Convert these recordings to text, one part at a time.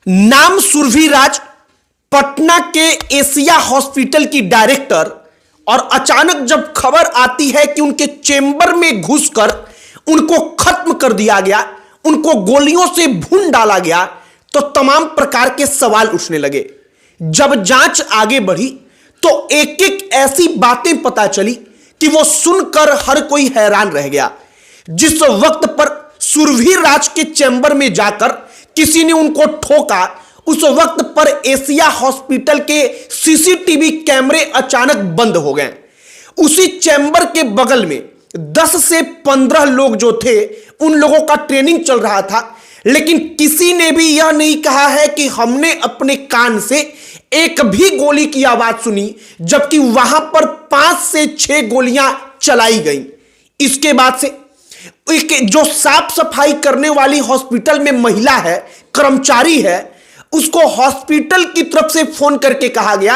नाम सुरभि राज, पटना के Asia hospital की डायरेक्टर। और अचानक जब खबर आती है कि उनके चेंबर में घुसकर उनको खत्म कर दिया गया, उनको गोलियों से भून डाला गया, तो तमाम प्रकार के सवाल उठने लगे। जब जांच आगे बढ़ी तो एक एक ऐसी बातें पता चली कि वो सुनकर हर कोई हैरान रह गया। जिस वक्त पर सुरभि राज के चेंबर में जाकर किसी ने उनको ठोका, उस वक्त पर एशिया हॉस्पिटल के सीसीटीवी कैमरे अचानक बंद हो गए। उसी चैम्बर के बगल में 10 से 15 लोग जो थे, उन लोगों का ट्रेनिंग चल रहा था, लेकिन किसी ने भी यह नहीं कहा है कि हमने अपने कान से एक भी गोली की आवाज सुनी, जबकि वहां पर 5 से 6 गोलियां चलाई गई। इसके बाद से एक जो साफ सफाई करने वाली हॉस्पिटल में महिला है, कर्मचारी है, उसको हॉस्पिटल की तरफ से फोन करके कहा गया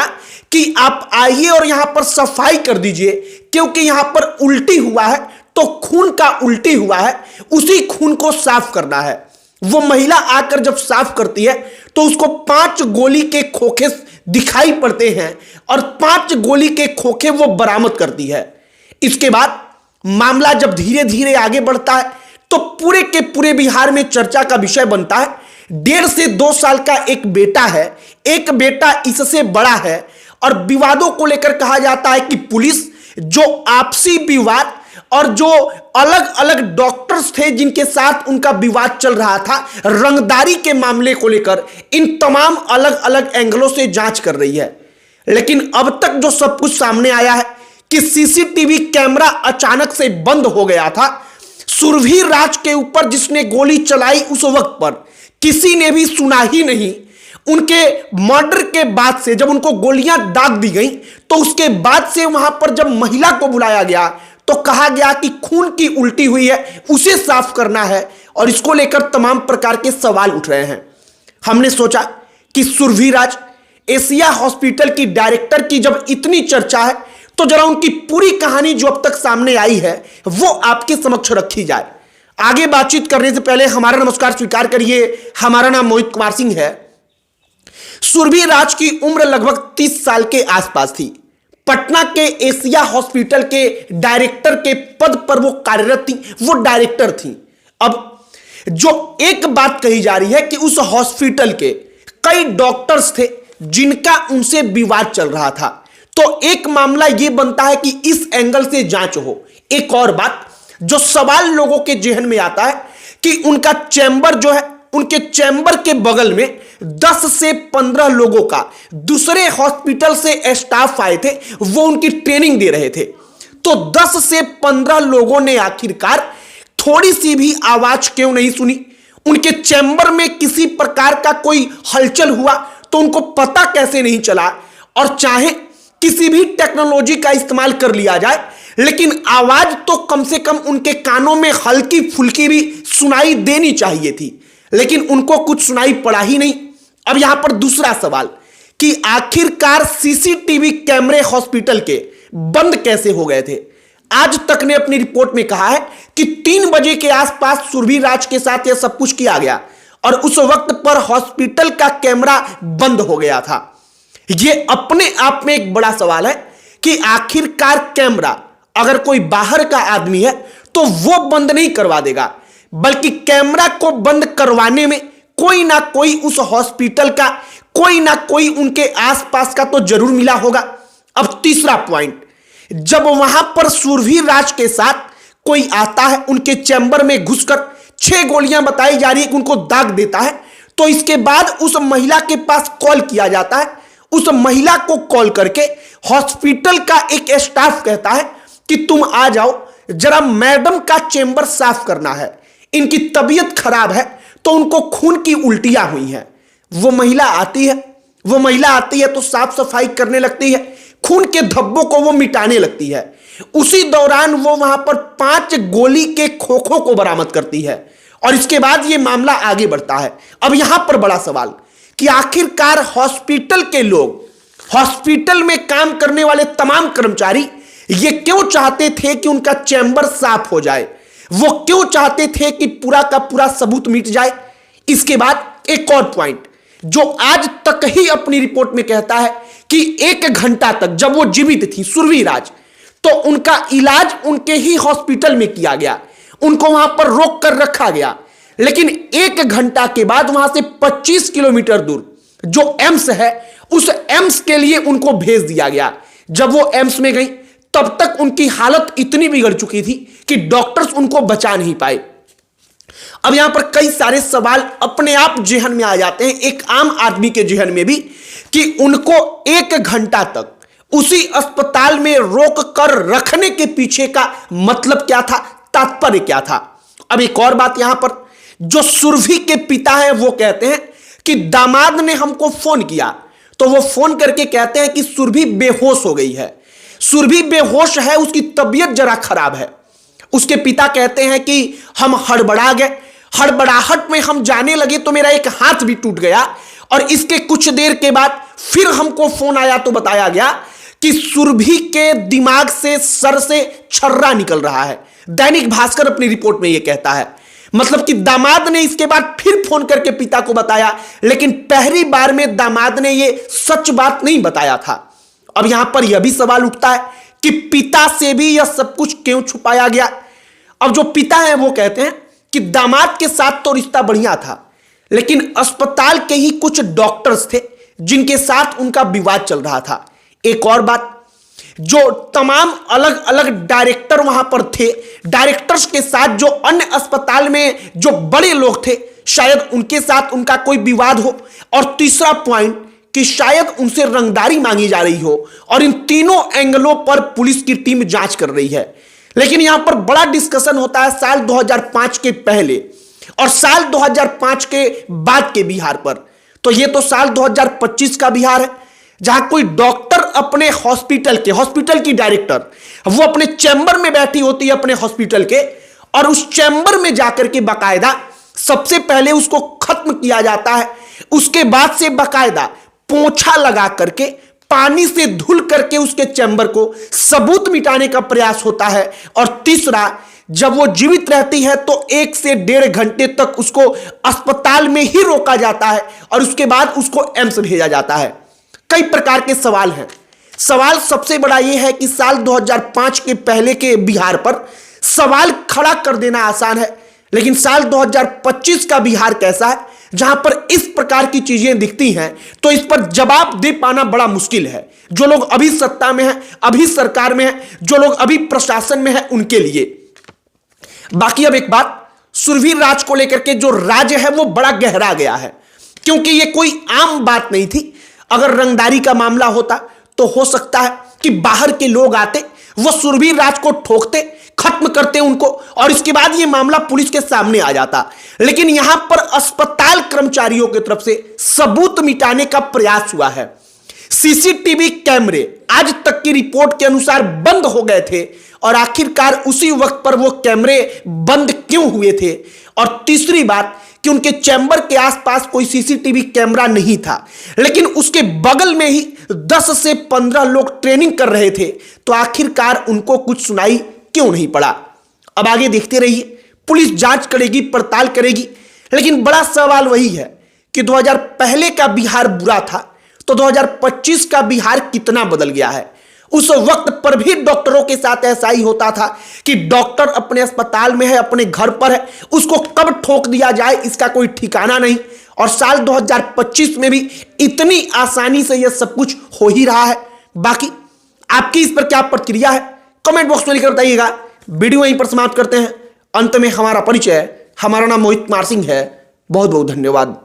कि आप आइए और यहां पर सफाई कर दीजिए, क्योंकि यहां पर उल्टी हुआ है, तो खून का उल्टी हुआ है, उसी खून को साफ करना है। वो महिला आकर जब साफ करती है तो उसको 5 गोली के खोखे दिखाई पड़ते हैं और 5 गोली के खोखे वो बरामद करती है। इसके बाद मामला जब धीरे धीरे आगे बढ़ता है तो पूरे के पूरे बिहार में चर्चा का विषय बनता है। 1.5 से 2 साल का एक बेटा है, एक बेटा इससे बड़ा है, और विवादों को लेकर कहा जाता है कि पुलिस जो आपसी विवाद और जो अलग अलग डॉक्टर्स थे जिनके साथ उनका विवाद चल रहा था, रंगदारी के मामले को लेकर इन तमाम अलग अलग एंगलों से जांच कर रही है। लेकिन अब तक जो सब कुछ सामने आया है कि सीसीटीवी कैमरा अचानक से बंद हो गया था। सुरभि राज के ऊपर जिसने गोली चलाई, उस वक्त पर किसी ने भी सुना ही नहीं। उनके मर्डर के बाद से जब उनको गोलियां दाग दी गई, तो उसके बाद से वहां पर जब महिला को बुलाया गया तो कहा गया कि खून की उल्टी हुई है, उसे साफ करना है, और इसको लेकर तमाम प्रकार के सवाल उठ रहे हैं। हमने सोचा कि सुरभि राज, एशिया हॉस्पिटल की डायरेक्टर की जब इतनी चर्चा है, तो जरा उनकी पूरी कहानी जो अब तक सामने आई है वो आपके समक्ष रखी जाए। आगे बातचीत करने से पहले हमारा नमस्कार स्वीकार करिए। हमारा नाम मोहित कुमार सिंह है। सुरभि राज की उम्र लगभग 30 साल के आसपास थी। पटना के एशिया हॉस्पिटल के डायरेक्टर के पद पर वो कार्यरत थी, वो डायरेक्टर थी। अब जो एक बात कही जा रही है कि उस हॉस्पिटल के कई डॉक्टर्स थे जिनका उनसे विवाद चल रहा था, तो एक मामला यह बनता है कि इस एंगल से जांच हो। एक और बात जो सवाल लोगों के जेहन में आता है कि उनका चैम्बर जो है, उनके चैम्बर के बगल में 10 से 15 लोगों का दूसरे हॉस्पिटल से स्टाफ आए थे, वो उनकी ट्रेनिंग दे रहे थे। तो 10 से 15 लोगों ने आखिरकार थोड़ी सी भी आवाज क्यों नहीं सुनी? उनके चैम्बर में किसी प्रकार का कोई हलचल हुआ तो उनको पता कैसे नहीं चला? और चाहे किसी भी टेक्नोलॉजी का इस्तेमाल कर लिया जाए, लेकिन आवाज तो कम से कम उनके कानों में हल्की फुल्की भी सुनाई देनी चाहिए थी, लेकिन उनको कुछ सुनाई पड़ा ही नहीं। अब यहां पर दूसरा सवाल कि आखिरकार सीसीटीवी कैमरे हॉस्पिटल के बंद कैसे हो गए थे? आज तक ने अपनी रिपोर्ट में कहा है कि 3 बजे के आसपास सुरभि राज के साथ यह सब कुछ किया गया और उस वक्त पर हॉस्पिटल का कैमरा बंद हो गया था। यह अपने आप में एक बड़ा सवाल है कि आखिरकार कैमरा अगर कोई बाहर का आदमी है तो वो बंद नहीं करवा देगा, बल्कि कैमरा को बंद करवाने में कोई ना कोई उस हॉस्पिटल का, कोई ना कोई उनके आसपास का तो जरूर मिला होगा। अब तीसरा पॉइंट, जब वहां पर सुरभि राज के साथ कोई आता है, उनके चैम्बर में घुसकर 6 गोलियां बताई जा रही है कि उनको दाग देता है, तो इसके बाद उस महिला के पास कॉल किया जाता है। उस महिला को कॉल करके हॉस्पिटल का एक स्टाफ कहता है कि तुम आ जाओ, जरा मैडम का चेंबर साफ करना है, इनकी तबीयत खराब है, तो उनको खून की उल्टियां हुई हैं। वो महिला आती है तो साफ सफाई करने लगती है, खून के धब्बों को वो मिटाने लगती है। उसी दौरान वो वहां पर 5 गोली के खोखों को बरामद करती है, और इसके बाद ये मामला आगे बढ़ता है। अब यहां पर बड़ा सवाल कि आखिरकार हॉस्पिटल के लोग, हॉस्पिटल में काम करने वाले तमाम कर्मचारी ये क्यों चाहते थे कि उनका चैम्बर साफ हो जाए? वो क्यों चाहते थे कि पूरा का पूरा सबूत मिट जाए? इसके बाद एक और पॉइंट, जो आज तक ही अपनी रिपोर्ट में कहता है कि 1 घंटा तक जब वो जीवित थी सुरभि राज, तो उनका इलाज उनके ही हॉस्पिटल में किया गया, उनको वहां पर रोक कर रखा गया। लेकिन 1 घंटा के बाद वहां से 25 किलोमीटर दूर जो एम्स है, उस एम्स के लिए उनको भेज दिया गया। जब वो एम्स में गई तब तक उनकी हालत इतनी बिगड़ चुकी थी कि डॉक्टर्स उनको बचा नहीं पाए। अब यहां पर कई सारे सवाल अपने आप जेहन में आ जाते हैं, एक आम आदमी के जेहन में भी, कि उनको 1 घंटा तक उसी अस्पताल में रोक कर रखने के पीछे का मतलब क्या था, तात्पर्य क्या था। अब एक और बात यहां पर, जो सुरभि के पिता हैं वो कहते हैं कि दामाद ने हमको फोन किया, तो वो फोन करके कहते हैं कि सुरभि बेहोश हो गई है, सुरभि बेहोश है, उसकी तबीयत जरा खराब है। उसके पिता कहते हैं कि हम हड़बड़ा गए, हड़बड़ाहट में हम जाने लगे तो मेरा एक हाथ भी टूट गया, और इसके कुछ देर के बाद फिर हमको फोन आया तो बताया गया कि सुरभि के दिमाग से, सर से छर्रा निकल रहा है। दैनिक भास्कर अपनी रिपोर्ट में यह कहता है। मतलब कि दामाद ने इसके बाद फिर फोन करके पिता को बताया, लेकिन पहली बार में दामाद ने यह सच बात नहीं बताया था। अब यहां पर यह भी सवाल उठता है कि पिता से भी यह सब कुछ क्यों छुपाया गया। अब जो पिता है वो कहते हैं कि दामाद के साथ तो रिश्ता बढ़िया था, लेकिन अस्पताल के ही कुछ डॉक्टर्स थे जिनके साथ उनका विवाद चल रहा था। एक और बात, जो तमाम अलग अलग डायरेक्टर वहां पर थे, डायरेक्टर्स के साथ जो अन्य अस्पताल में जो बड़े लोग थे, शायद उनके साथ उनका कोई विवाद हो। और तीसरा पॉइंट कि शायद उनसे रंगदारी मांगी जा रही हो, और इन तीनों एंगलों पर पुलिस की टीम जांच कर रही है। लेकिन यहां पर बड़ा डिस्कशन होता है साल 2005 के पहले और साल 2005 के बाद के बिहार पर। तो यह तो साल 2025 का बिहार है, जहां कोई डॉक्टर अपने हॉस्पिटल की डायरेक्टर, वो अपने चैम्बर में बैठी होती है अपने हॉस्पिटल के, और उस चैम्बर में जाकर के बाकायदा सबसे पहले उसको खत्म किया जाता है, उसके बाद से बाकायदा पोंछा लगा करके, पानी से धुल करके उसके चैम्बर को सबूत मिटाने का प्रयास होता है। और तीसरा, जब वो जीवित रहती है तो 1 से 1.5 घंटे तक उसको अस्पताल में ही रोका जाता है, और उसके बाद उसको एम्स भेजा जाता है। कई प्रकार के सवाल हैं। सवाल सबसे बड़ा यह है कि साल 2005 के पहले के बिहार पर सवाल खड़ा कर देना आसान है, लेकिन साल 2025 का बिहार कैसा है, जहां पर इस प्रकार की चीजें दिखती हैं, तो इस पर जवाब दे पाना बड़ा मुश्किल है। जो लोग अभी सत्ता में हैं, अभी सरकार में हैं, जो लोग अभी प्रशासन में हैं, उनके लिए। बाकी अब एक बात, सुरभि राज को लेकर के जो राज है वो बड़ा गहरा गया है, क्योंकि ये कोई आम बात नहीं थी। अगर रंगदारी का मामला होता तो हो सकता है कि बाहर के लोग आते, वो सुरभि राज को ठोकते, खत्म करते उनको, और इसके बाद ये मामला पुलिस के सामने आ जाता। लेकिन यहां पर अस्पताल कर्मचारियों की तरफ से सबूत मिटाने का प्रयास हुआ है। सीसीटीवी कैमरे आज तक की रिपोर्ट के अनुसार बंद हो गए थे, और आखिरकार उसी वक्त पर वो कैमरे बंद क्यों हुए थे। और तीसरी बात कि उनके चैम्बर के आसपास कोई सीसीटीवी कैमरा नहीं था, लेकिन उसके बगल में ही 10 से 15 लोग ट्रेनिंग कर रहे थे, तो आखिरकार उनको कुछ सुनाई क्यों नहीं पड़ा। अब आगे देखते रहिए, पुलिस जांच करेगी, पड़ताल करेगी। लेकिन बड़ा सवाल वही है कि 2000 पहले का बिहार बुरा था, तो 2025 का बिहार कितना बदल गया है। उस वक्त पर भी डॉक्टरों के साथ ऐसा ही होता था कि डॉक्टर अपने अस्पताल में है, अपने घर पर है, उसको कब ठोक दिया जाए इसका कोई ठिकाना नहीं। और साल 2025 में भी इतनी आसानी से यह सब कुछ हो ही रहा है। बाकी आपकी इस पर क्या प्रतिक्रिया है, कमेंट बॉक्स में लिखकर बताइएगा। वीडियो यहीं पर समाप्त करते हैं। अंत में हमारा परिचय, हमारा नाम मोहित कुमार सिंह है। बहुत बहुत धन्यवाद।